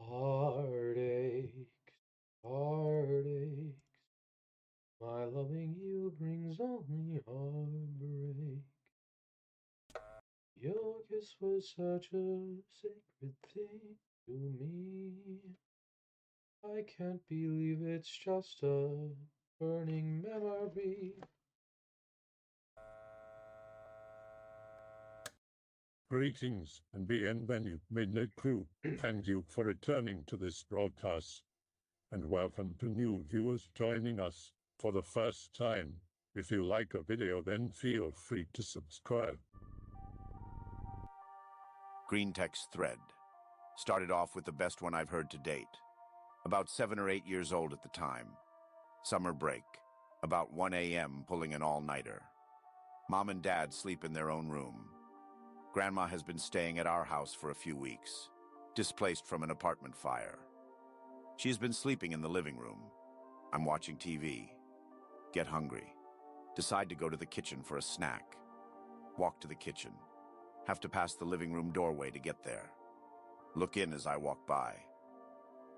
Heartaches, heartaches, my loving you brings only heartbreak. Your kiss was such a sacred thing to me. I can't believe it's just a burning memory. Greetings and bienvenue, Midnight Crew. Thank you for returning to this broadcast, and welcome to new viewers joining us for the first time. If you like a video, then feel free to subscribe. Green text thread. Started off with the best one I've heard to date. About 7 or 8 years old at the time. Summer break. About 1 a.m. pulling an all-nighter. Mom and Dad sleep in their own room. Grandma has been staying at our house for a few weeks, displaced from an apartment fire. She has been sleeping in the living room. I'm watching TV. Get hungry. Decide to go to the kitchen for a snack. Walk to the kitchen. Have to pass the living room doorway to get there. Look in as I walk by.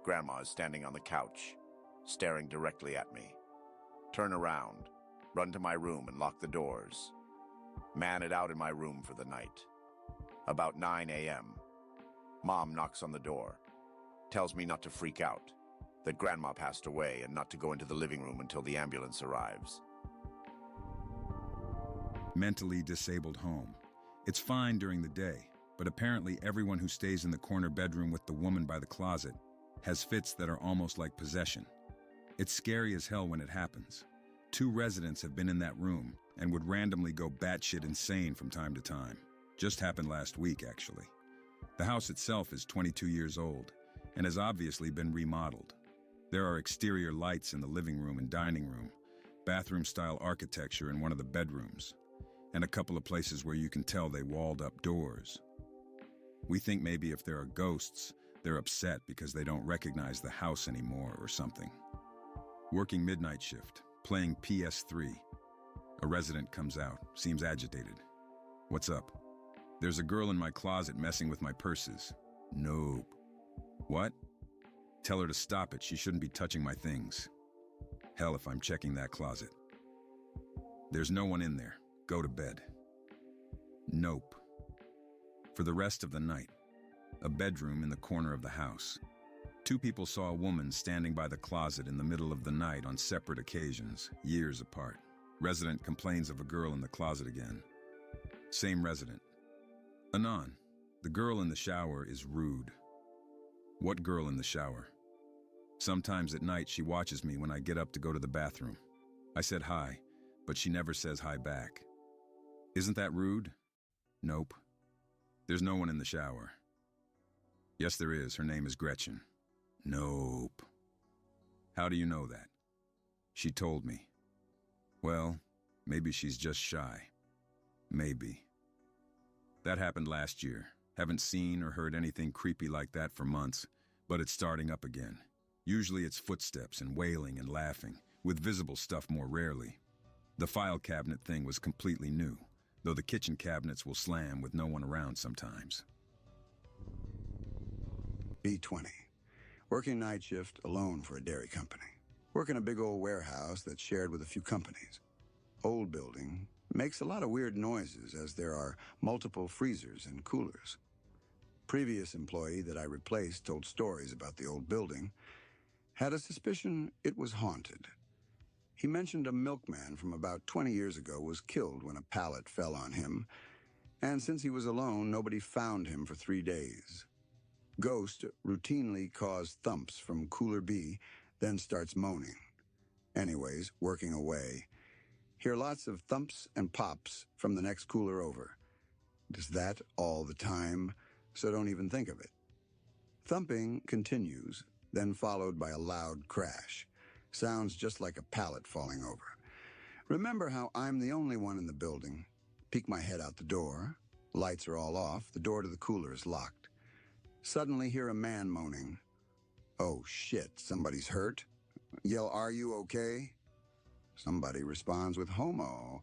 Grandma is standing on the couch, staring directly at me. Turn around, run to my room and lock the doors. Man it out in my room for the night. About 9 a.m. Mom knocks on the door. Tells me not to freak out, that Grandma passed away and not to go into the living room until the ambulance arrives. Mentally disabled home. It's fine during the day, but apparently everyone who stays in the corner bedroom with the woman by the closet has fits that are almost like possession. It's scary as hell when it happens. 2 residents have been in that room and would randomly go batshit insane from time to time. Just happened last week, actually. The house itself is 22 years old and has obviously been remodeled. There are exterior lights in the living room and dining room, bathroom-style architecture in one of the bedrooms, and a couple of places where you can tell they walled up doors. We think maybe if there are ghosts, they're upset because they don't recognize the house anymore or something. Working midnight shift, playing PS3. A resident comes out, seems agitated. What's up? There's a girl in my closet messing with my purses. Nope. What? Tell her to stop it, she shouldn't be touching my things. Hell if I'm checking that closet. There's no one in there. Go to bed. Nope. For the rest of the night, a bedroom in the corner of the house. 2 people saw a woman standing by the closet in the middle of the night on separate occasions, years apart. Resident complains of a girl in the closet again. Same resident. Anon, the girl in the shower is rude. What girl in the shower? Sometimes at night she watches me when I get up to go to the bathroom. I said hi, but she never says hi back. Isn't that rude? Nope. There's no one in the shower. Yes, there is. Her name is Gretchen. Nope. How do you know that? She told me. Well, maybe she's just shy. Maybe. That happened last year. Haven't seen or heard anything creepy like that for months, but it's starting up again. Usually it's footsteps and wailing and laughing, with visible stuff more rarely. The file cabinet thing was completely new, though the kitchen cabinets will slam with no one around sometimes. B20. Working night shift alone for a dairy company. Working a big old warehouse that's shared with a few companies. Old building. Makes a lot of weird noises as there are multiple freezers and coolers. Previous employee that I replaced told stories about the old building. Had a suspicion it was haunted. He mentioned a milkman from about 20 years ago was killed when a pallet fell on him, and since he was alone, nobody found him for 3 days. Ghost routinely caused thumps from Cooler B, then starts moaning. Anyways, working away. Hear lots of thumps and pops from the next cooler over. Does that all the time, so don't even think of it. Thumping continues, then followed by a loud crash. Sounds just like a pallet falling over. Remember how I'm the only one in the building. Peek my head out the door. Lights are all off. The door to the cooler is locked. Suddenly hear a man moaning. Oh shit, somebody's hurt. Yell, are you okay? Somebody responds with homo.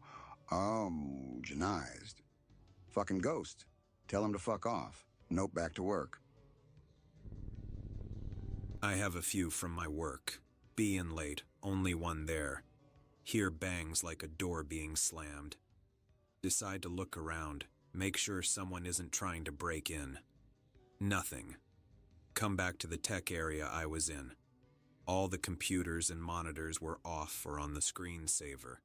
Genized. Fucking ghost. Tell him to fuck off. Nope, back to work. I have a few from my work. Being late, only one there. Hear bangs like a door being slammed. Decide to look around, make sure someone isn't trying to break in. Nothing. Come back to the tech area I was in. All the computers and monitors were off or on the screensaver.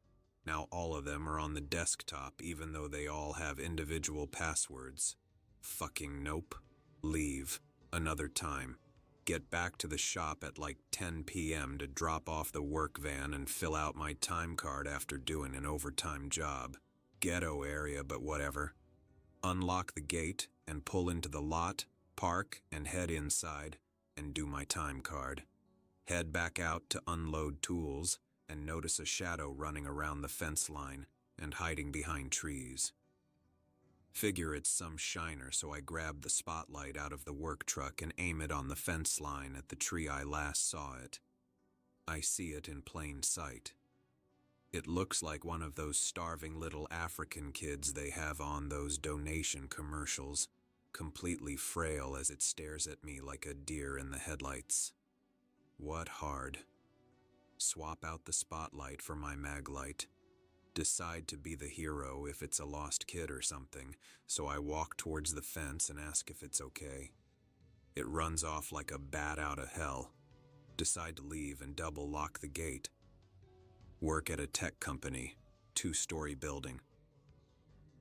Now all of them are on the desktop, even though they all have individual passwords. Fucking nope. Leave. Another time. Get back to the shop at like 10 p.m. to drop off the work van and fill out my time card after doing an overtime job. Ghetto area, but whatever. Unlock the gate and pull into the lot, park and head inside and do my time card. Head back out to unload tools and notice a shadow running around the fence line and hiding behind trees. Figure it's some shiner, so I grab the spotlight out of the work truck and aim it on the fence line at the tree I last saw it. I see it in plain sight. It looks like one of those starving little African kids they have on those donation commercials, completely frail as it stares at me like a deer in the headlights. What hard. Swap out the spotlight for my mag light. Decide to be the hero if it's a lost kid or something, so I walk towards the fence and ask if it's okay. It runs off like a bat out of hell. Decide to leave and double lock the gate. Work at a tech company, 2-story building.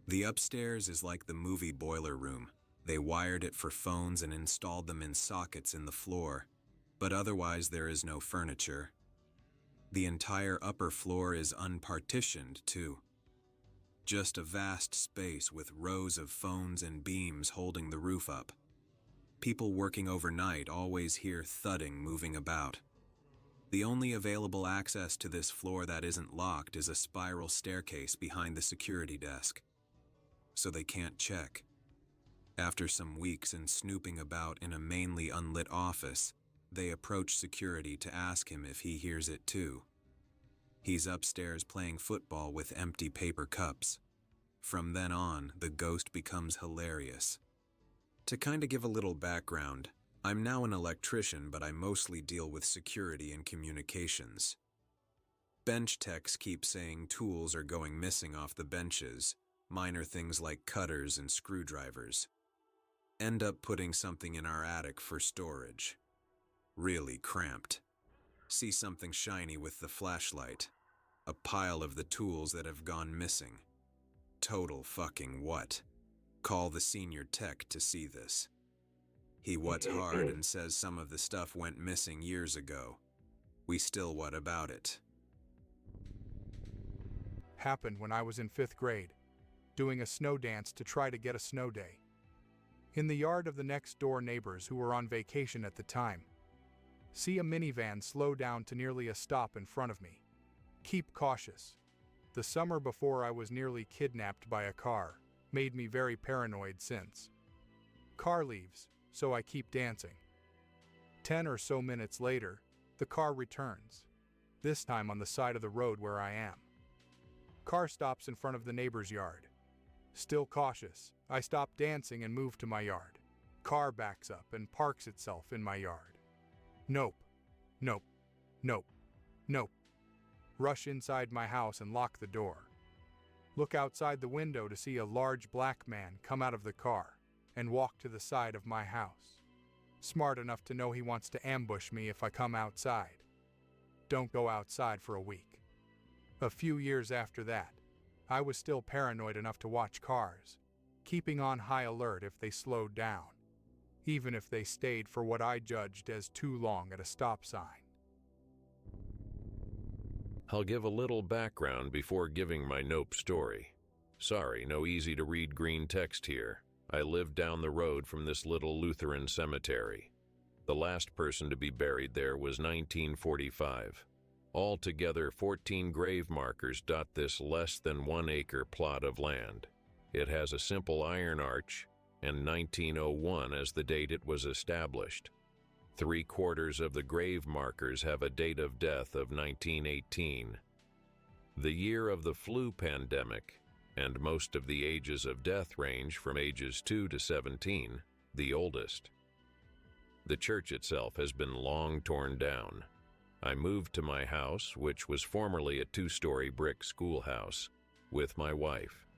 The upstairs is like the movie boiler room. They wired it for phones and installed them in sockets in the floor, but otherwise there is no furniture. The entire upper floor is unpartitioned, too. Just a vast space with rows of phones and beams holding the roof up. People working overnight always hear thudding moving about. The only available access to this floor that isn't locked is a spiral staircase behind the security desk. So they can't check. After some weeks in snooping about in a mainly unlit office, they approach security to ask him if he hears it too. He's upstairs playing football with empty paper cups. From then on, the ghost becomes hilarious. To kinda give a little background, I'm now an electrician, but I mostly deal with security and communications. Bench techs keep saying tools are going missing off the benches, minor things like cutters and screwdrivers. End up putting something in our attic for storage. Really cramped. See something shiny with the flashlight. A pile of the tools that have gone missing. Total fucking what? Call the senior tech to see this. He whats hard and says some of the stuff went missing years ago. We still what about it? Happened when I was in 5th grade, doing a snow dance to try to get a snow day. In the yard of the next door neighbors who were on vacation at the time. See a minivan slow down to nearly a stop in front of me. Keep cautious. The summer before I was nearly kidnapped by a car, made me very paranoid since. Car leaves, so I keep dancing. 10 or so minutes later, the car returns, this time on the side of the road where I am. Car stops in front of the neighbor's yard. Still cautious, I stop dancing and move to my yard. Car backs up and parks itself in my yard. Nope. Nope. Nope. Nope. Rush inside my house and lock the door. Look outside the window to see a large black man come out of the car and walk to the side of my house. Smart enough to know he wants to ambush me if I come outside. Don't go outside for a week. A few years after that, I was still paranoid enough to watch cars, keeping on high alert if they slowed down, even if they stayed for what I judged as too long at a stop sign. I'll give a little background before giving my nope story. Sorry, no easy-to-read green text here. I live down the road from this little Lutheran cemetery. The last person to be buried there was 1945. Altogether, 14 grave markers dot this less than 1 acre plot of land. It has a simple iron arch, and 1901 as the date it was established. 3/4 of the grave markers have a date of death of 1918. The year of the flu pandemic, and most of the ages of death range from ages 2 to 17, the oldest. The church itself has been long torn down. I moved to my house, which was formerly a 2-story brick schoolhouse, with my wife.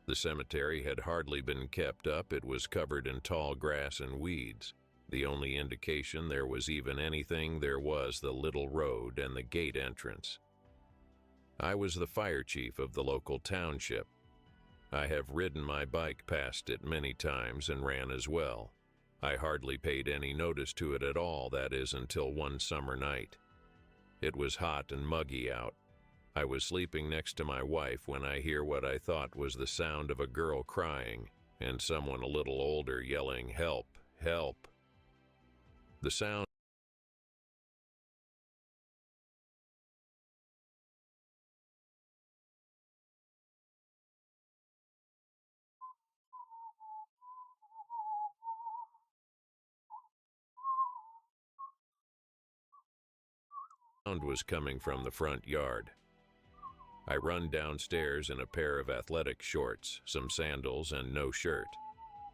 The cemetery had hardly been kept up. It was covered in tall grass and weeds. The only indication there was even anything there was the little road and the gate entrance. I was the fire chief of the local township. I have ridden my bike past it many times and ran as well. I hardly paid any notice to it at all, that is, until one summer night. It was hot and muggy out. I was sleeping next to my wife when I hear what I thought was the sound of a girl crying and someone a little older yelling, "Help, help." The sound was coming from the front yard. I run downstairs in a pair of athletic shorts, some sandals, and no shirt.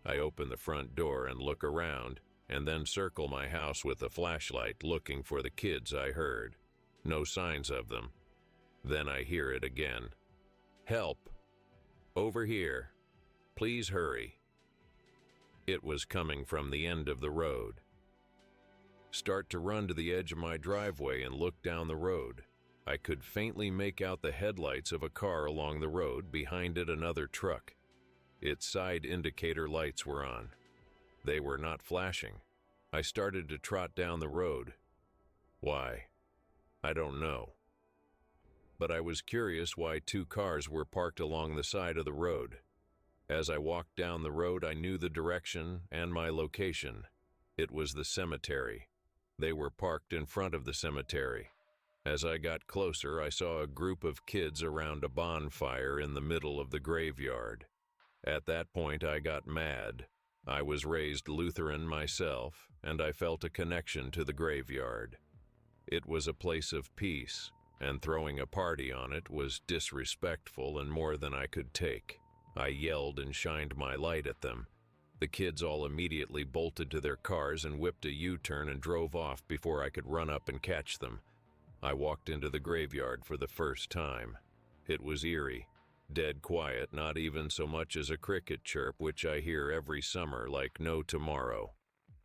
I open the front door and look around, and then circle my house with a flashlight looking for the kids I heard. No signs of them. Then I hear it again. "Help! Over here! Please hurry!" It was coming from the end of the road. Start to run to the edge of my driveway and look down the road. I could faintly make out the headlights of a car along the road, behind it another truck. Its side indicator lights were on. They were not flashing. I started to trot down the road. Why? I don't know. But I was curious why 2 cars were parked along the side of the road. As I walked down the road, I knew the direction and my location. It was the cemetery. They were parked in front of the cemetery. As I got closer, I saw a group of kids around a bonfire in the middle of the graveyard. At that point, I got mad. I was raised Lutheran myself, and I felt a connection to the graveyard. It was a place of peace, and throwing a party on it was disrespectful and more than I could take. I yelled and shined my light at them. The kids all immediately bolted to their cars and whipped a U-turn and drove off before I could run up and catch them. I walked into the graveyard for the first time. It was eerie, dead quiet, not even so much as a cricket chirp, which I hear every summer like no tomorrow.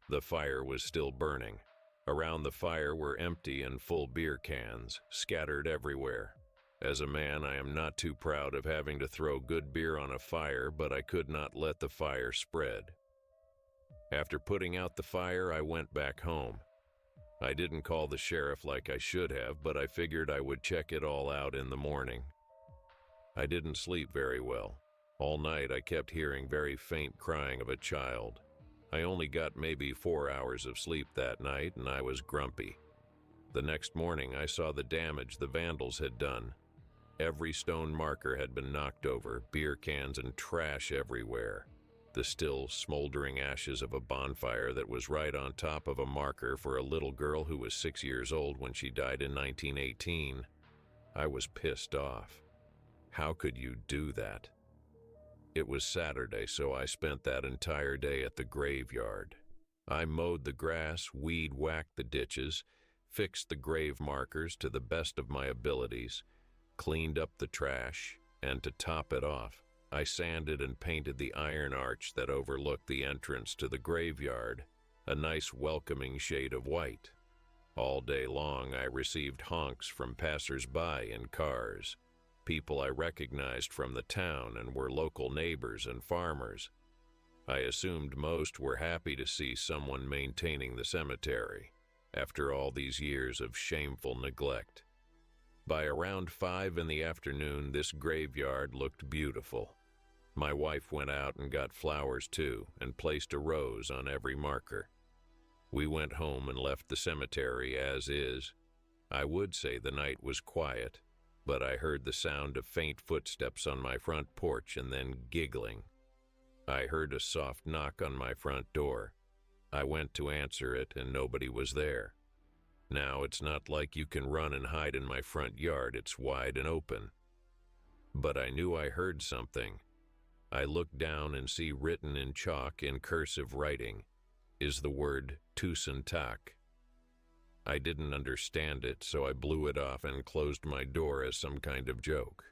The fire was still burning. Around the fire were empty and full beer cans, scattered everywhere. As a man, I am not too proud of having to throw good beer on a fire, but I could not let the fire spread. After putting out the fire, I went back home. I didn't call the sheriff like I should have, but I figured I would check it all out in the morning. I didn't sleep very well. All night I kept hearing very faint crying of a child. I only got maybe 4 hours of sleep that night, and I was grumpy. The next morning I saw the damage the vandals had done. Every stone marker had been knocked over, beer cans and trash everywhere. The still smoldering ashes of a bonfire that was right on top of a marker for a little girl who was 6 years old when she died in 1918. I was pissed off. How could you do that? It was Saturday, so I spent that entire day at the graveyard. I mowed the grass, weed-whacked the ditches, fixed the grave markers to the best of my abilities, cleaned up the trash, and to top it off, I sanded and painted the iron arch that overlooked the entrance to the graveyard, a nice welcoming shade of white. All day long I received honks from passers-by in cars, people I recognized from the town and were local neighbors and farmers. I assumed most were happy to see someone maintaining the cemetery, after all these years of shameful neglect. By around 5 in the afternoon, this graveyard looked beautiful. My wife went out and got flowers too, and placed a rose on every marker. We went home and left the cemetery as is. I would say the night was quiet, but I heard the sound of faint footsteps on my front porch and then giggling. I heard a soft knock on my front door. I went to answer it and nobody was there. Now it's not like you can run and hide in my front yard. It's wide and open. but I knew I heard something. I look down and see written in chalk in cursive writing is the word Tusentak. I didn't understand it, so I blew it off and closed my door as some kind of joke.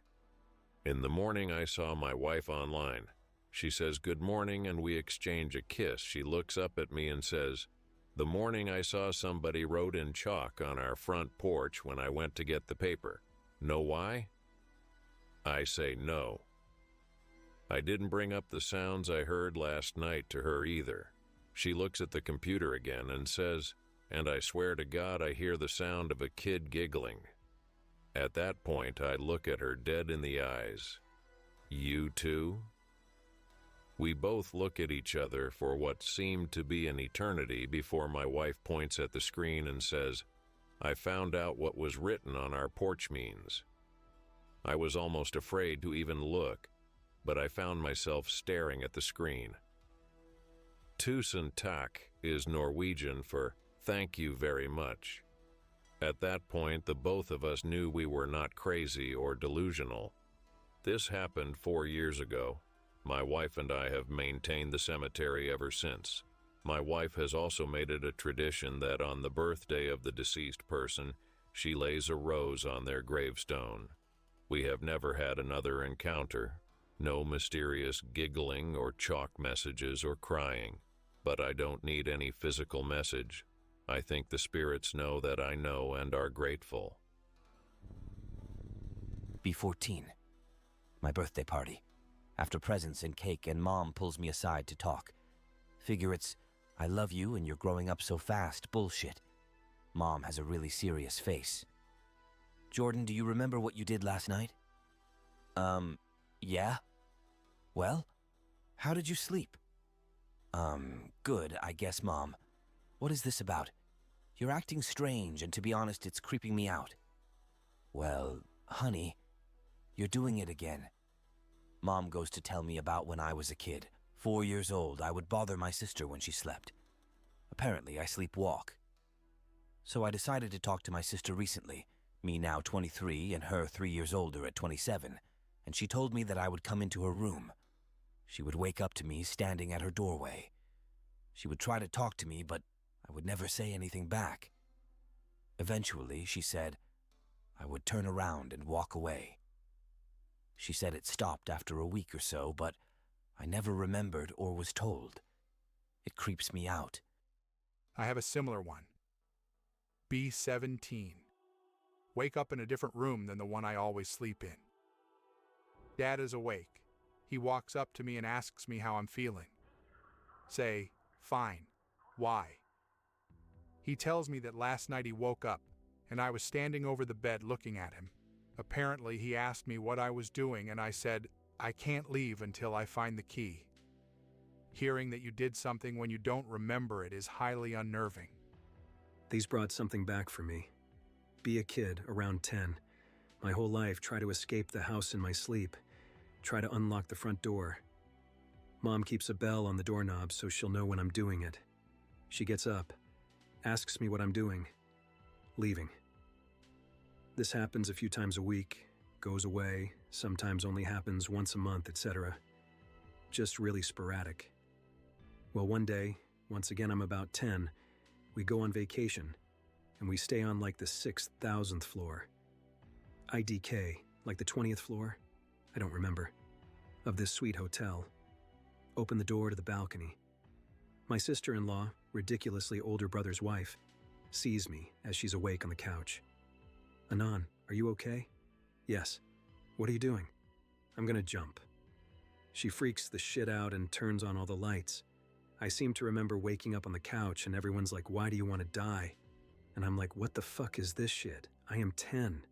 In the morning, I saw my wife online. She says good morning and we exchange a kiss. She looks up at me and says, "The morning I saw somebody wrote in chalk on our front porch when I went to get the paper. Know why?" I say no. I didn't bring up the sounds I heard last night to her either. She looks at the computer again and says, "And I swear to God I hear the sound of a kid giggling." At that point, I look at her dead in the eyes. "You too?" We both look at each other for what seemed to be an eternity before my wife points at the screen and says, "I found out what was written on our porch means." I was almost afraid to even look, but I found myself staring at the screen. Tusen takk is Norwegian for "thank you very much." At that point, the both of us knew we were not crazy or delusional. This happened 4 years ago. My wife and I have maintained the cemetery ever since. My wife has also made it a tradition that on the birthday of the deceased person, she lays a rose on their gravestone. We have never had another encounter. No mysterious giggling or chalk messages or crying. But I don't need any physical message. I think the spirits know that I know and are grateful. B14. My birthday party. After presents and cake, and Mom pulls me aside to talk. Figure it's, "I love you and you're growing up so fast" bullshit. Mom has a really serious face. "Jordan, do you remember what you did last night?" Yeah. "Well, how did you sleep?" Good, I guess, Mom. "What is this about? You're acting strange, and to be honest, it's creeping me out." "Well, honey, you're doing it again." Mom goes to tell me about when I was a kid. 4 years old, I would bother my sister when she slept. Apparently, I sleepwalk. So I decided to talk to my sister recently, me now 23 and her 3 years older at 27, and she told me that I would come into her room. She would wake up to me standing at her doorway. She would try to talk to me, but I would never say anything back. Eventually, she said, I would turn around and walk away. She said it stopped after a week or so, but I never remembered or was told. It creeps me out. I have a similar one. B17. Wake up in a different room than the one I always sleep in. Dad is awake. He walks up to me and asks me how I'm feeling. Say, fine. Why? He tells me that last night he woke up, and I was standing over the bed looking at him. Apparently, he asked me what I was doing, and I said, I can't leave until I find the key. Hearing that you did something when you don't remember it is highly unnerving. These brought something back for me. Be a kid, around 10. My whole life, try to escape the house in my sleep. Try to unlock the front door. Mom keeps a bell on the doorknob so she'll know when I'm doing it. She gets up, asks me what I'm doing. Leaving. This happens a few times a week, goes away, sometimes only happens once a month, etc. Just really sporadic. Well, one day, once again I'm about 10, we go on vacation, and we stay on like the 6,000th floor. IDK, like the 20th floor? I don't remember. Of this sweet hotel. Open the door to the balcony. My sister-in-law, ridiculously older brother's wife, sees me as she's awake on the couch. Anan, are you okay? Yes. What are you doing? I'm gonna jump. She freaks the shit out and turns on all the lights. I seem to remember waking up on the couch and everyone's like, why do you want to die? And I'm like, what the fuck is this shit? I am 10.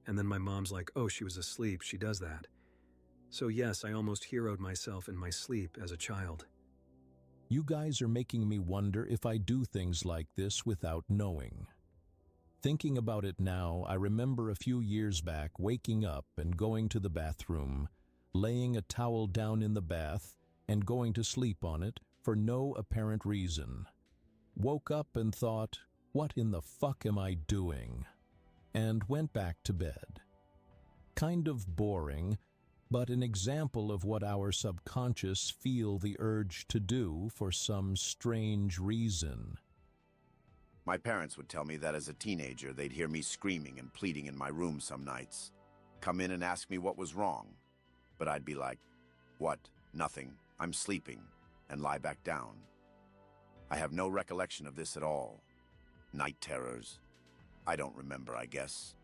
And then my mom's like, oh, she was asleep, she does that. So yes, I almost heroed myself in my sleep as a child. You guys are making me wonder if I do things like this without knowing. Thinking about it now, I remember a few years back waking up and going to the bathroom, laying a towel down in the bath, and going to sleep on it for no apparent reason. Woke up and thought, what in the fuck am I doing? And went back to bed. Kind of boring, but an example of what our subconscious feel the urge to do for some strange reason. My parents would tell me that as a teenager, they'd hear me screaming and pleading in my room some nights, come in and ask me what was wrong. But I'd be like, "What? Nothing. I'm sleeping," and lie back down. I have no recollection of this at all. Night terrors. I don't remember, I guess.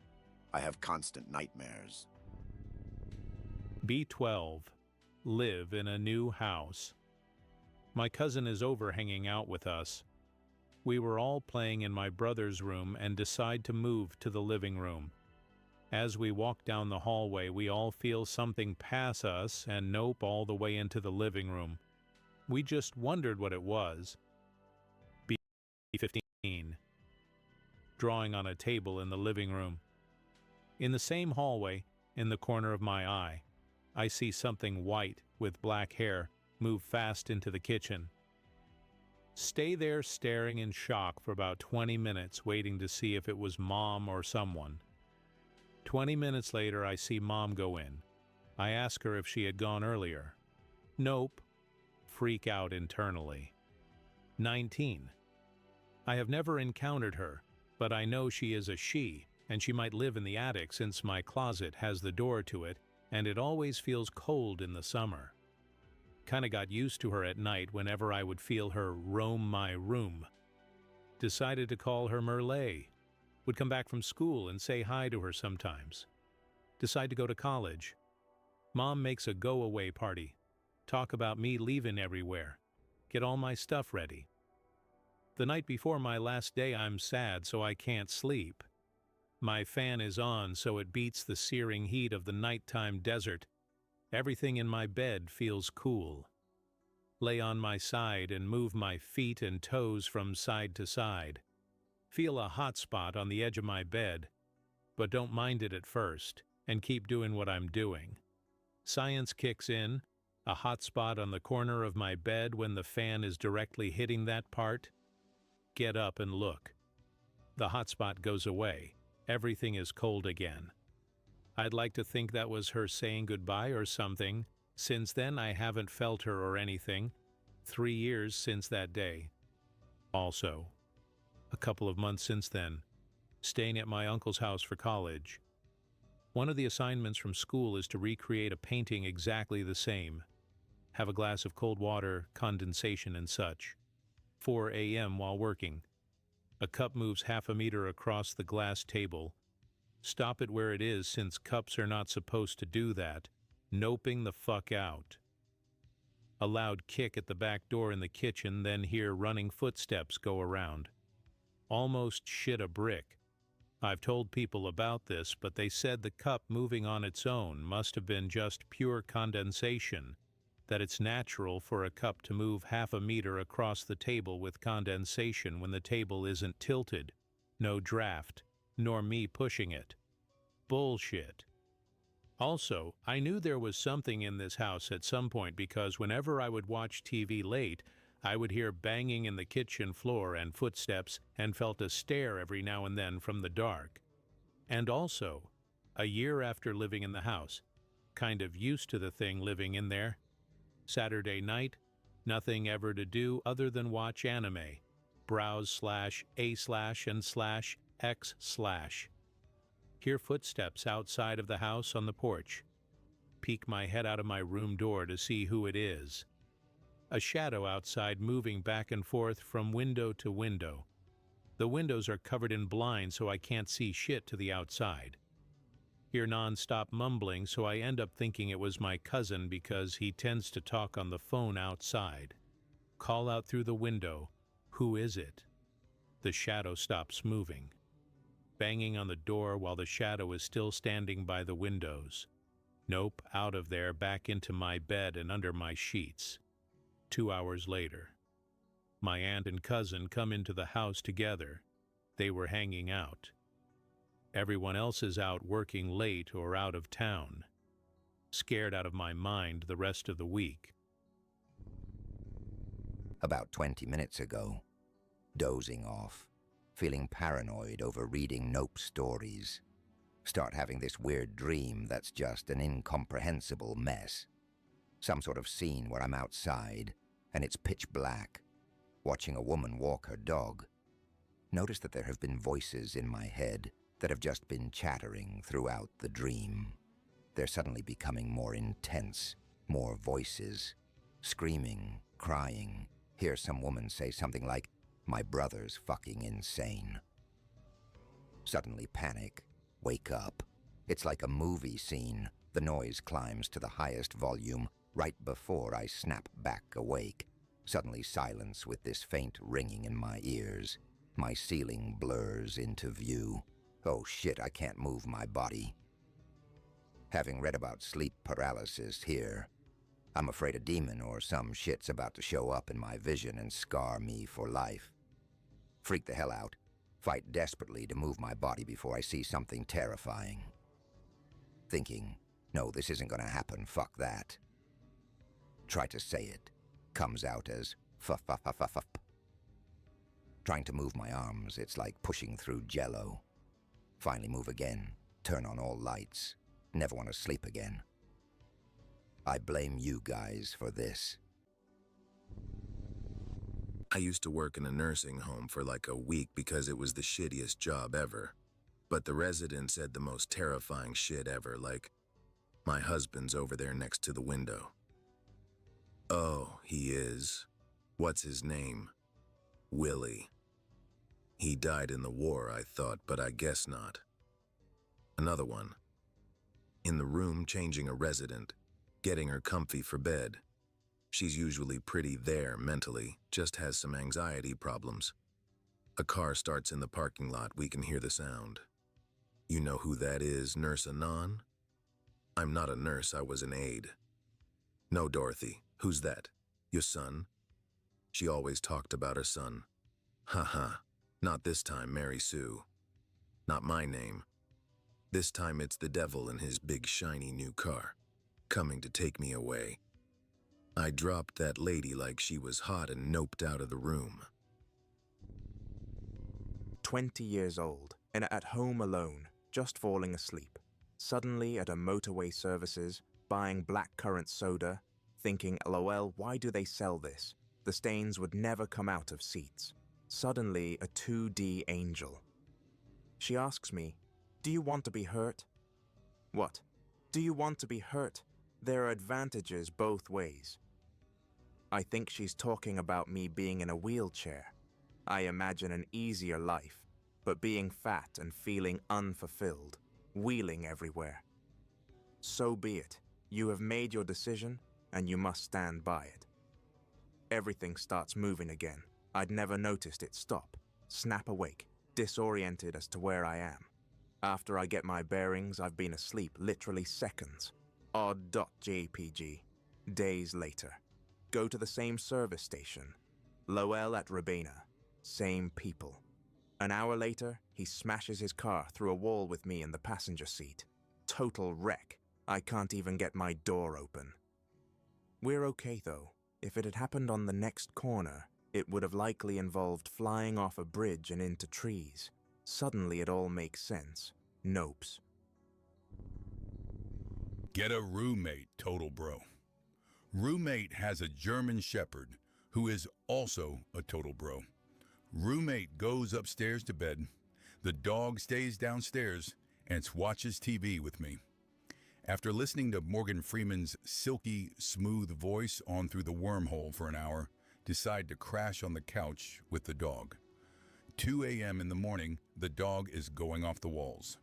I have constant nightmares. B12. Live in a new house. My cousin is over hanging out with us. We were all playing in my brother's room and decide to move to the living room. As we walk down the hallway, we all feel something pass us and nope all the way into the living room. We just wondered what it was. B15. Drawing on a table in the living room. In the same hallway, in the corner of my eye, I see something white with black hair move fast into the kitchen. Stay there staring in shock for about 20 minutes, waiting to see if it was Mom or someone. 20 minutes later, I see Mom go in. I ask her if she had gone earlier. Nope. Freak out internally. 19. I have never encountered her, but I know she is a she, and she might live in the attic since my closet has the door to it, and it always feels cold in the summer. Kinda got used to her at night whenever I would feel her roam my room. Decided to call her Merle. Would come back from school and say hi to her sometimes. Decide to go to college. Mom makes a go-away party. Talk about me leaving everywhere. Get all my stuff ready. The night before my last day, I'm sad, so I can't sleep. My fan is on, so it beats the searing heat of the nighttime desert. Everything in my bed feels cool. Lay on my side and move my feet and toes from side to side. Feel a hot spot on the edge of my bed, but don't mind it at first, and keep doing what I'm doing. Science kicks in, a hot spot on the corner of my bed when the fan is directly hitting that part. Get up and look. The hot spot goes away. Everything is cold again. I'd like to think that was her saying goodbye or something. Since then, I haven't felt her or anything. 3 years since that day. Also, a couple of months since then, staying at my uncle's house for college. One of the assignments from school is to recreate a painting exactly the same. Have a glass of cold water, condensation and such. 4 a.m. while working. A cup moves half a meter across the glass table. Stop it where it is since cups are not supposed to do that. Noping the fuck out. A loud kick at the back door in the kitchen, then hear running footsteps go around. Almost shit a brick. I've told people about this, but they said the cup moving on its own must have been just pure condensation, that it's natural for a cup to move half a meter across the table with condensation when the table isn't tilted. No draft, nor me pushing it. Bullshit. Also, I knew there was something in this house at some point because whenever I would watch TV late, I would hear banging in the kitchen floor and footsteps and felt a stare every now and then from the dark. And also, a year after living in the house, kind of used to the thing living in there. Saturday night, nothing ever to do other than watch anime. Browse/a/and/x/. Hear footsteps outside of the house on the porch. Peek my head out of my room door to see who it is. A shadow outside moving back and forth from window to window. The windows are covered in blinds so I can't see shit to the outside. Hear non-stop mumbling, so I end up thinking it was my cousin because he tends to talk on the phone outside. Call out through the window, "Who is it?" The shadow stops moving. Banging on the door while the shadow is still standing by the windows. Nope, out of there, back into my bed and under my sheets. 2 hours later. My aunt and cousin come into the house together. They were hanging out. Everyone else is out working late or out of town. Scared out of my mind the rest of the week. About 20 minutes ago, dozing off, feeling paranoid over reading Nope stories. Start having this weird dream that's just an incomprehensible mess. Some sort of scene where I'm outside, and it's pitch black, watching a woman walk her dog. Notice that there have been voices in my head that have just been chattering throughout the dream. They're suddenly becoming more intense, more voices, screaming, crying. Hear some woman say something like, "My brother's fucking insane." Suddenly panic, wake up. It's like a movie scene. The noise climbs to the highest volume right before I snap back awake. Suddenly silence with this faint ringing in my ears. My ceiling blurs into view. Oh shit, I can't move my body. Having read about sleep paralysis here, I'm afraid a demon or some shit's about to show up in my vision and scar me for life. Freak the hell out. Fight desperately to move my body before I see something terrifying. Thinking, no, this isn't gonna happen, fuck that. Try to say it. Comes out as f-f-f-f-f. Trying to move my arms, it's like pushing through jello. Finally move again, turn on all lights. Never want to sleep again. I blame you guys for this. I used to work in a nursing home for like a week because it was the shittiest job ever. But the residents said the most terrifying shit ever, like, "My husband's over there next to the window." "Oh, he is. What's his name?" "Willie." "He died in the war," I thought, but I guess not. Another one. "In the room changing a resident, getting her comfy for bed. She's usually pretty there mentally, just has some anxiety problems. A car starts in the parking lot, we can hear the sound. You know who that is, Nurse Anon?" "I'm not a nurse, I was an aide." "No, Dorothy, who's that? Your son?" She always talked about her son. Haha, not this time, Mary Sue. Not my name. This time it's the devil in his big shiny new car, coming to take me away. I dropped that lady like she was hot and noped out of the room. 20 years old, and at home alone, just falling asleep. Suddenly at a motorway services, buying blackcurrant soda, thinking, LOL, why do they sell this? The stains would never come out of seats. Suddenly a 2D angel. She asks me, "Do you want to be hurt?" What? Do you want to be hurt? There are advantages both ways. I think she's talking about me being in a wheelchair. I imagine an easier life, but being fat and feeling unfulfilled, wheeling everywhere. So be it. You have made your decision, and you must stand by it. Everything starts moving again. I'd never noticed it stop. Snap awake, disoriented as to where I am. After I get my bearings, I've been asleep literally seconds. Odd.jpg. Days later. Go to the same service station. Lowell at Rabena. Same people. An hour later, he smashes his car through a wall with me in the passenger seat. Total wreck. I can't even get my door open. We're okay though. If it had happened on the next corner, it would have likely involved flying off a bridge and into trees. Suddenly it all makes sense. Nopes. Get a roommate, total bro. Roommate has a German Shepherd who is also a total bro. Roommate goes upstairs to bed. The dog stays downstairs and watches TV with me. After listening to Morgan Freeman's silky, smooth voice on through the wormhole for an hour, decide to crash on the couch with the dog. 2 a.m. in the morning, the dog is going off the walls.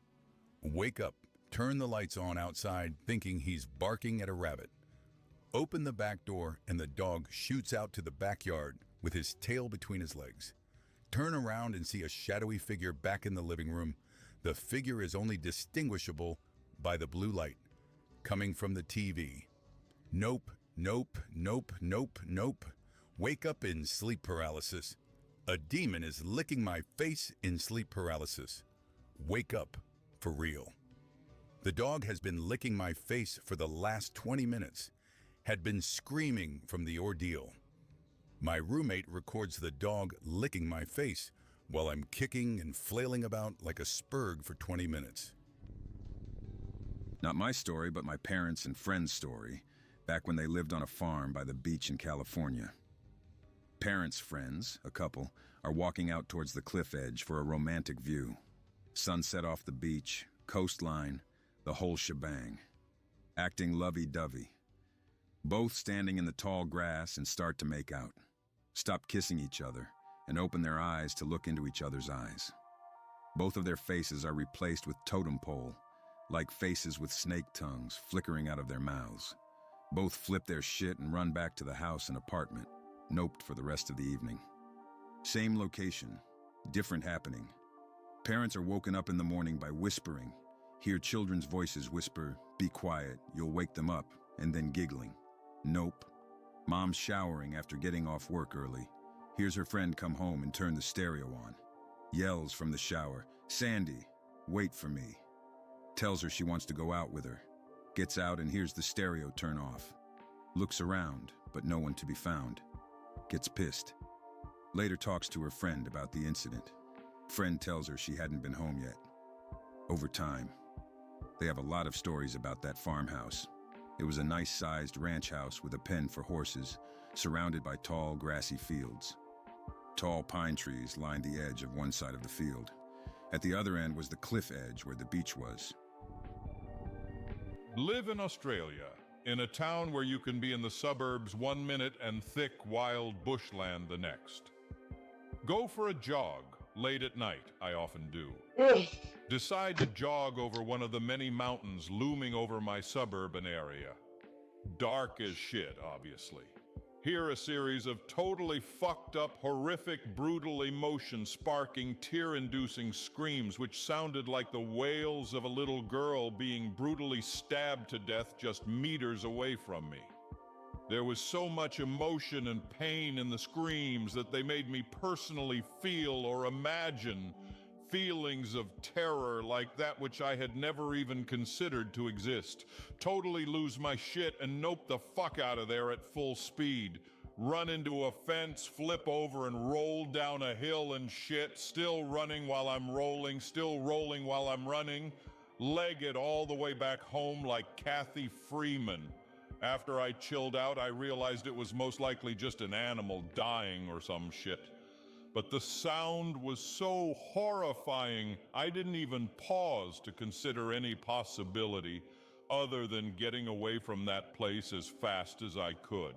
Wake up, turn the lights on outside thinking he's barking at a rabbit. Open the back door and the dog shoots out to the backyard with his tail between his legs. Turn around and see a shadowy figure back in the living room. The figure is only distinguishable by the blue light coming from the TV. Nope, nope, nope, nope, nope. Wake up in sleep paralysis. A demon is licking my face in sleep paralysis. Wake up for real. The dog has been licking my face for the last 20 minutes, had been screaming from the ordeal. My roommate records the dog licking my face while I'm kicking and flailing about like a spurg for 20 minutes. Not my story, but my parents' and friends' story, back when they lived on a farm by the beach in California. Parents' friends, a couple, are walking out towards the cliff edge for a romantic view. Sunset off the beach, coastline, the whole shebang. Acting lovey-dovey. Both standing in the tall grass and start to make out. Stop kissing each other and open their eyes to look into each other's eyes. Both of their faces are replaced with totem pole, like faces with snake tongues flickering out of their mouths. Both flip their shit and run back to the house and apartment, noped for the rest of the evening. Same location, different happening. Parents are woken up in the morning by whispering, hear children's voices whisper, "Be quiet, you'll wake them up," and then giggling. Nope. Mom's showering after getting off work early. Hears her friend come home and turn the stereo on. Yells from the shower, "Sandy, wait for me." Tells her she wants to go out with her. Gets out and hears the stereo turn off. Looks around, but no one to be found. Gets pissed. Later talks to her friend about the incident. Friend tells her she hadn't been home yet. Over time, they have a lot of stories about that farmhouse. It was a nice-sized ranch house with a pen for horses, surrounded by tall, grassy fields. Tall pine trees lined the edge of one side of the field. At the other end was the cliff edge where the beach was. Live in Australia, in a town where you can be in the suburbs 1 minute and thick, wild bushland the next. Go for a jog, late at night, I often do. Decide to jog over one of the many mountains looming over my suburban area. Dark as shit, obviously. Hear a series of totally fucked up, horrific, brutal emotion-sparking, tear-inducing screams which sounded like the wails of a little girl being brutally stabbed to death just meters away from me. There was so much emotion and pain in the screams that they made me personally feel or imagine feelings of terror like that which I had never even considered to exist. Totally lose my shit and nope the fuck out of there at full speed. Run into a fence, flip over and roll down a hill and shit, still running while I'm rolling, still rolling while I'm running. Leg it all the way back home like Kathy Freeman. After I chilled out, I realized it was most likely just an animal dying or some shit. But the sound was so horrifying, I didn't even pause to consider any possibility other than getting away from that place as fast as I could.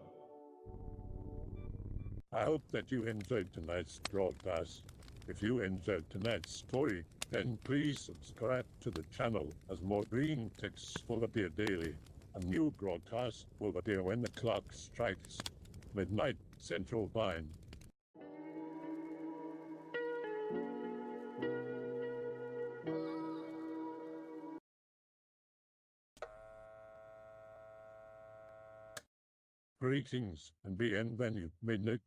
I hope that you enjoyed tonight's broadcast. If you enjoyed tonight's story, then please subscribe to the channel as more green texts will appear daily. A new broadcast will appear when the clock strikes midnight Central Time. Greetings, and be in when you midnight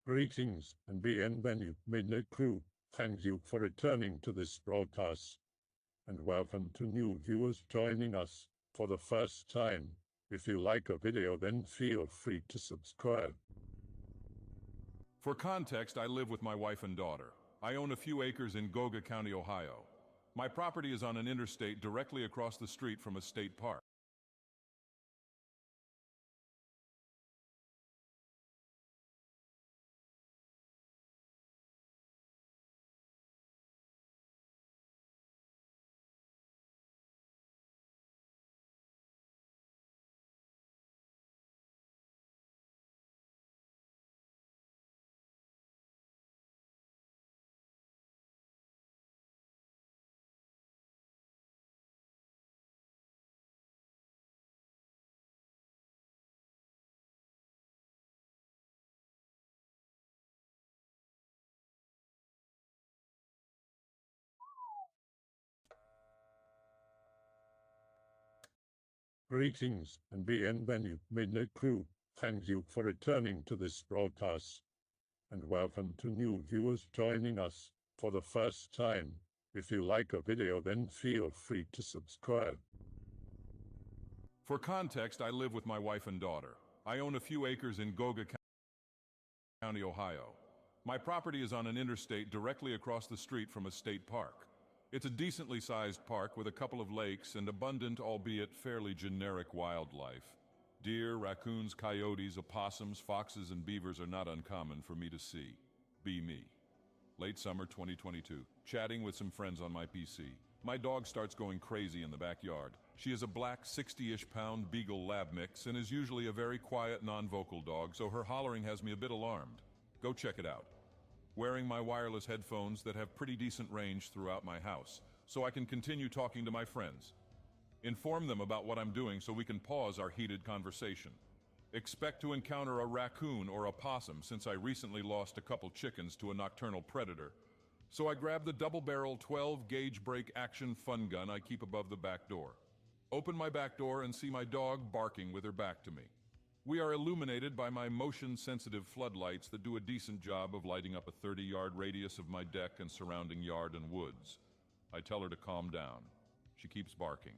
Greetings and bienvenue, Midnight Crew. Thank you for returning to this broadcast. And welcome to new viewers joining us for the first time. If you like a video, then feel free to subscribe. For context, I live with my wife and daughter. I own a few acres in Goga County, Ohio. My property is on an interstate directly across the street from a state park. Greetings and bienvenue, Midnight Crew. Thank you for returning to this broadcast. And welcome to new viewers joining us for the first time. If you like a video, then feel free to subscribe. For context, I live with my wife and daughter. I own a few acres in Goga County, Ohio. My property is on an interstate directly across the street from a state park. It's a decently sized park with a couple of lakes and abundant, albeit fairly generic, wildlife. Deer, raccoons, coyotes, opossums, foxes, and beavers are not uncommon for me to see. Be me. Late summer 2022, chatting with some friends on my PC. My dog starts going crazy in the backyard. She is a black 60-ish pound Beagle Lab mix and is usually a very quiet, non-vocal dog, so her hollering has me a bit alarmed. Go check it out. Wearing my wireless headphones that have pretty decent range throughout my house, so I can continue talking to my friends. Inform them about what I'm doing so we can pause our heated conversation. Expect to encounter a raccoon or a possum since I recently lost a couple chickens to a nocturnal predator. So I grab the double-barrel 12-gauge break action fun gun I keep above the back door. Open my back door and see my dog barking with her back to me. We are illuminated by my motion-sensitive floodlights that do a decent job of lighting up a 30-yard radius of my deck and surrounding yard and woods. I tell her to calm down. She keeps barking.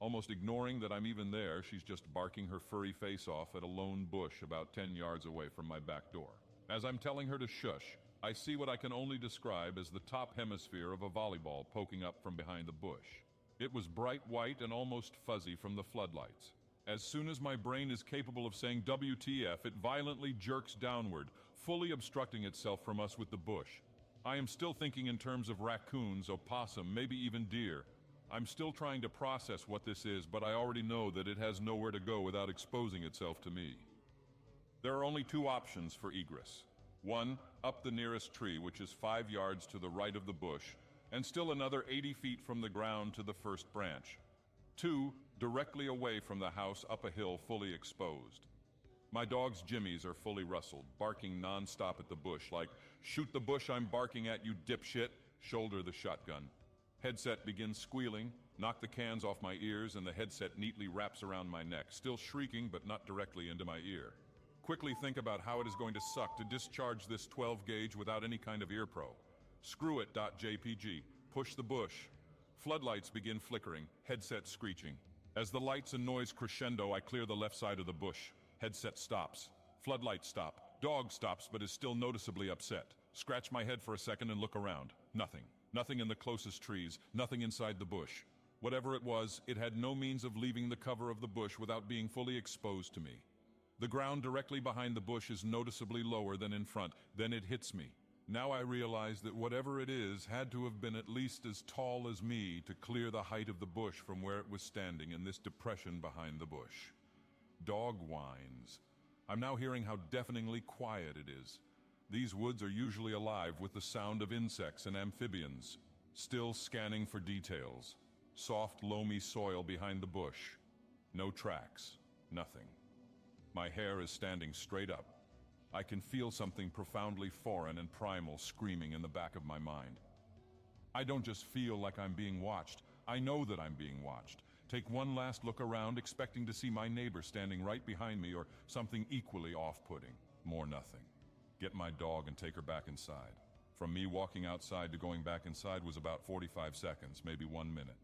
Almost ignoring that I'm even there, she's just barking her furry face off at a lone bush about 10 yards away from my back door. As I'm telling her to shush, I see what I can only describe as the top hemisphere of a volleyball poking up from behind the bush. It was bright white and almost fuzzy from the floodlights. As soon as my brain is capable of saying WTF, it violently jerks downward, fully obstructing itself from us with the bush. I am still thinking in terms of raccoons, opossum, maybe even deer. I'm still trying to process what this is, but I already know that it has nowhere to go without exposing itself to me. There are only two options for egress. One, up the nearest tree, which is 5 yards to the right of the bush, and still another 80 feet from the ground to the first branch. Two, directly away from the house up a hill fully exposed. My dog's jimmies are fully rustled, barking non-stop at the bush like, "Shoot the bush I'm barking at, you dipshit," shoulder the shotgun. Headset begins squealing, knock the cans off my ears, and the headset neatly wraps around my neck, still shrieking but not directly into my ear. Quickly think about how it is going to suck to discharge this 12 gauge without any kind of ear pro. Screw it, .jpg. Push the bush. Floodlights begin flickering, headset screeching. As the lights and noise crescendo, I clear the left side of the bush. Headset stops. Floodlights stop. Dog stops but is still noticeably upset. Scratch my head for a second and look around. Nothing. Nothing in the closest trees. Nothing inside the bush. Whatever it was, it had no means of leaving the cover of the bush without being fully exposed to me. The ground directly behind the bush is noticeably lower than in front. Then it hits me. Now I realize that whatever it is had to have been at least as tall as me to clear the height of the bush from where it was standing in this depression behind the bush. Dog whines. I'm now hearing how deafeningly quiet it is. These woods are usually alive with the sound of insects and amphibians, still scanning for details. Soft, loamy soil behind the bush. No tracks. Nothing. My hair is standing straight up. I can feel something profoundly foreign and primal screaming in the back of my mind. I don't just feel like I'm being watched. I know that I'm being watched. Take one last look around, expecting to see my neighbor standing right behind me or something equally off-putting. More nothing. get my dog and take her back inside. From me walking outside to going back inside was about 45 seconds, maybe 1 minute.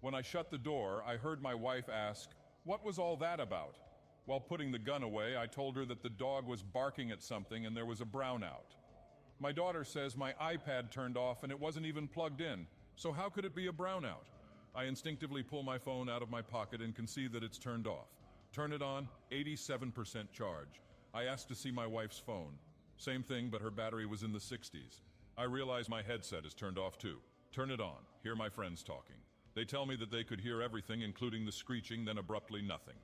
When I shut the door, I heard my wife ask, "What was all that about?" While putting the gun away, I told her that the dog was barking at something and there was a brownout. My daughter says my iPad turned off and it wasn't even plugged in, so how could it be a brownout? I instinctively pull my phone out of my pocket and can see that it's turned off. Turn it on, 87% charge. I asked to see my wife's phone. Same thing, but her battery was in the 60s. I realize my headset is turned off too. Turn it on, hear my friends talking. They tell me that they could hear everything, including the screeching, then abruptly nothing.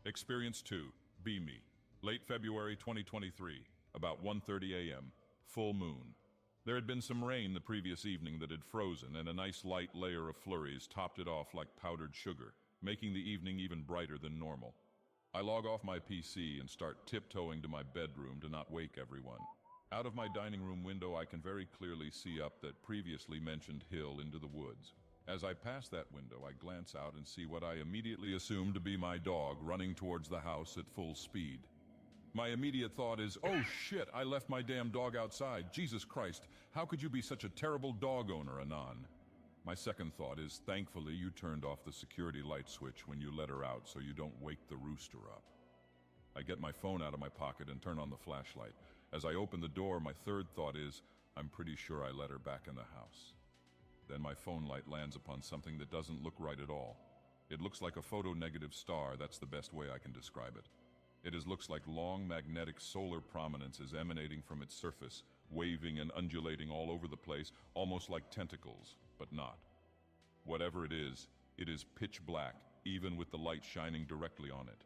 Experience 2, Be Me. Late February 2023, about 1:30 a.m., full moon. There had been some rain the previous evening that had frozen, and a nice light layer of flurries topped it off like powdered sugar, making the evening even brighter than normal. I log off my PC and start tiptoeing to my bedroom to not wake everyone. Out of my dining room window, I can very clearly see up that previously mentioned hill into the woods. As I pass that window, I glance out and see what I immediately assume to be my dog running towards the house at full speed. My immediate thought is, oh shit, I left my damn dog outside. Jesus Christ, how could you be such a terrible dog owner, Anon? My second thought is, thankfully you turned off the security light switch when you let her out so you don't wake the rooster up. I get my phone out of my pocket and turn on the flashlight. As I open the door, my third thought is, I'm pretty sure I let her back in the house. Then my phone light lands upon something that doesn't look right at all. It looks like a photo-negative star, that's the best way I can describe it. It looks like long magnetic solar prominences emanating from its surface, waving and undulating all over the place, almost like tentacles, but not. Whatever it is pitch black, even with the light shining directly on it.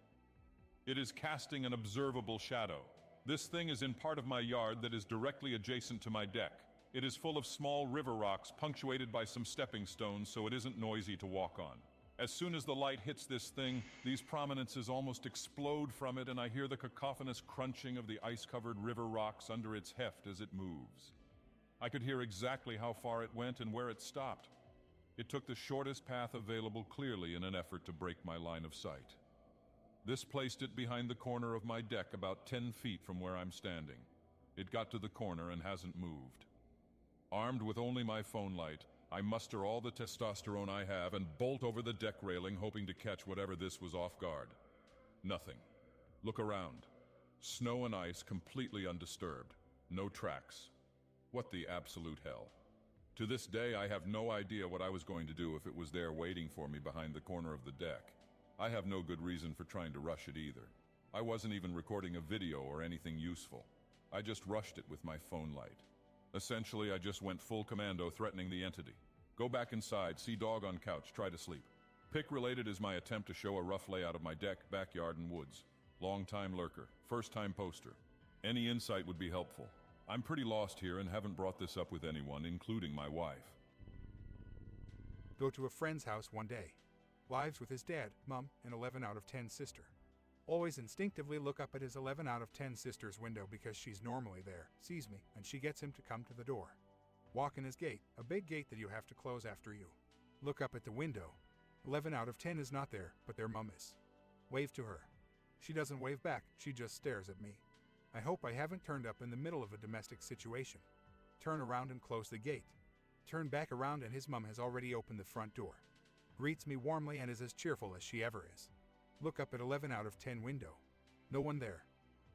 It is casting an observable shadow. This thing is in part of my yard that is directly adjacent to my deck. It is full of small river rocks punctuated by some stepping stones so it isn't noisy to walk on. As soon as the light hits this thing, these prominences almost explode from it, and I hear the cacophonous crunching of the ice-covered river rocks under its heft as it moves. I could hear exactly how far it went and where it stopped. It took the shortest path available clearly in an effort to break my line of sight. This placed it behind the corner of my deck about 10 feet from where I'm standing. It got to the corner and hasn't moved. Armed with only my phone light, I muster all the testosterone I have and bolt over the deck railing, hoping to catch whatever this was off guard. Nothing. Look around. Snow and ice completely undisturbed. No tracks. What the absolute hell? To this day, I have no idea what I was going to do if it was there waiting for me behind the corner of the deck. I have no good reason for trying to rush it either. I wasn't even recording a video or anything useful. I just rushed it with my phone light. Essentially, I just went full commando, threatening the entity. Go back inside, see dog on couch, try to sleep. Pick-related is my attempt to show a rough layout of my deck, backyard, and woods. Long-time lurker, first-time poster. Any insight would be helpful. I'm pretty lost here and haven't brought this up with anyone, including my wife. Go to a friend's house one day. Lives with his dad, mom, and 11 out of 10 sister. Always instinctively look up at his 11 out of 10 sister's window because she's normally there, sees me, and she gets him to come to the door. Walk in his gate, a big gate that you have to close after you. Look up at the window. 11 out of 10 is not there, but their mom is. Wave to her. She doesn't wave back, she just stares at me. I hope I haven't turned up in the middle of a domestic situation. Turn around and close the gate. Turn back around and his mom has already opened the front door. Greets me warmly and is as cheerful as she ever is. Look up at 11 out of 10 window. No one there.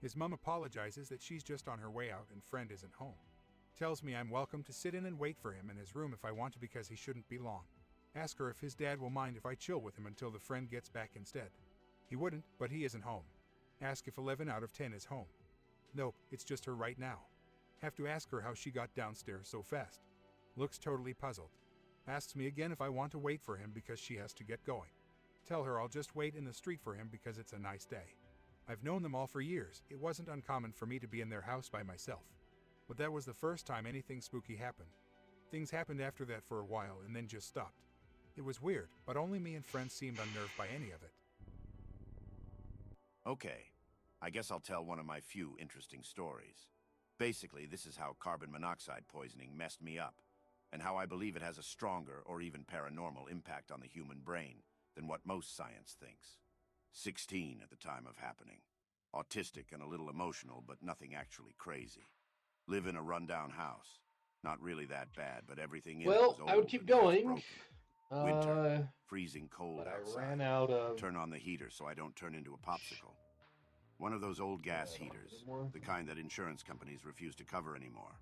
His mom apologizes that she's just on her way out and friend isn't home. Tells me I'm welcome to sit in and wait for him in his room if I want to because he shouldn't be long. Ask her if his dad will mind if I chill with him until the friend gets back instead. He wouldn't, but he isn't home. Ask if 11 out of 10 is home. Nope, it's just her right now. Have to ask her how she got downstairs so fast. Looks totally puzzled. Asks me again if I want to wait for him because she has to get going. Tell her I'll just wait in the street for him because it's a nice day. I've known them all for years. It wasn't uncommon for me to be in their house by myself. But that was the first time anything spooky happened. Things happened after that for a while and then just stopped. It was weird, but only me and friends seemed unnerved by any of it. Okay, I guess I'll tell one of my few interesting stories. Basically, this is how carbon monoxide poisoning messed me up, and how I believe it has a stronger or even paranormal impact on the human brain than what most science thinks. 16 at the time of happening. Autistic and a little emotional, but nothing actually crazy. Live in a rundown house. Not really that bad, but everything in it was old I would keep and half going. broken. Winter, freezing cold but outside. I ran out of... Turn on the heater so I don't turn into a popsicle. One of those old gas heaters, the kind that insurance companies refuse to cover anymore.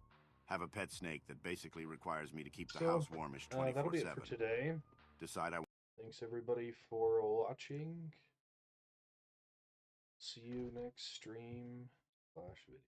Have a pet snake that basically requires me to keep the house warmish 24/7. That'll be it for today. Thanks everybody for watching. See you next stream / video.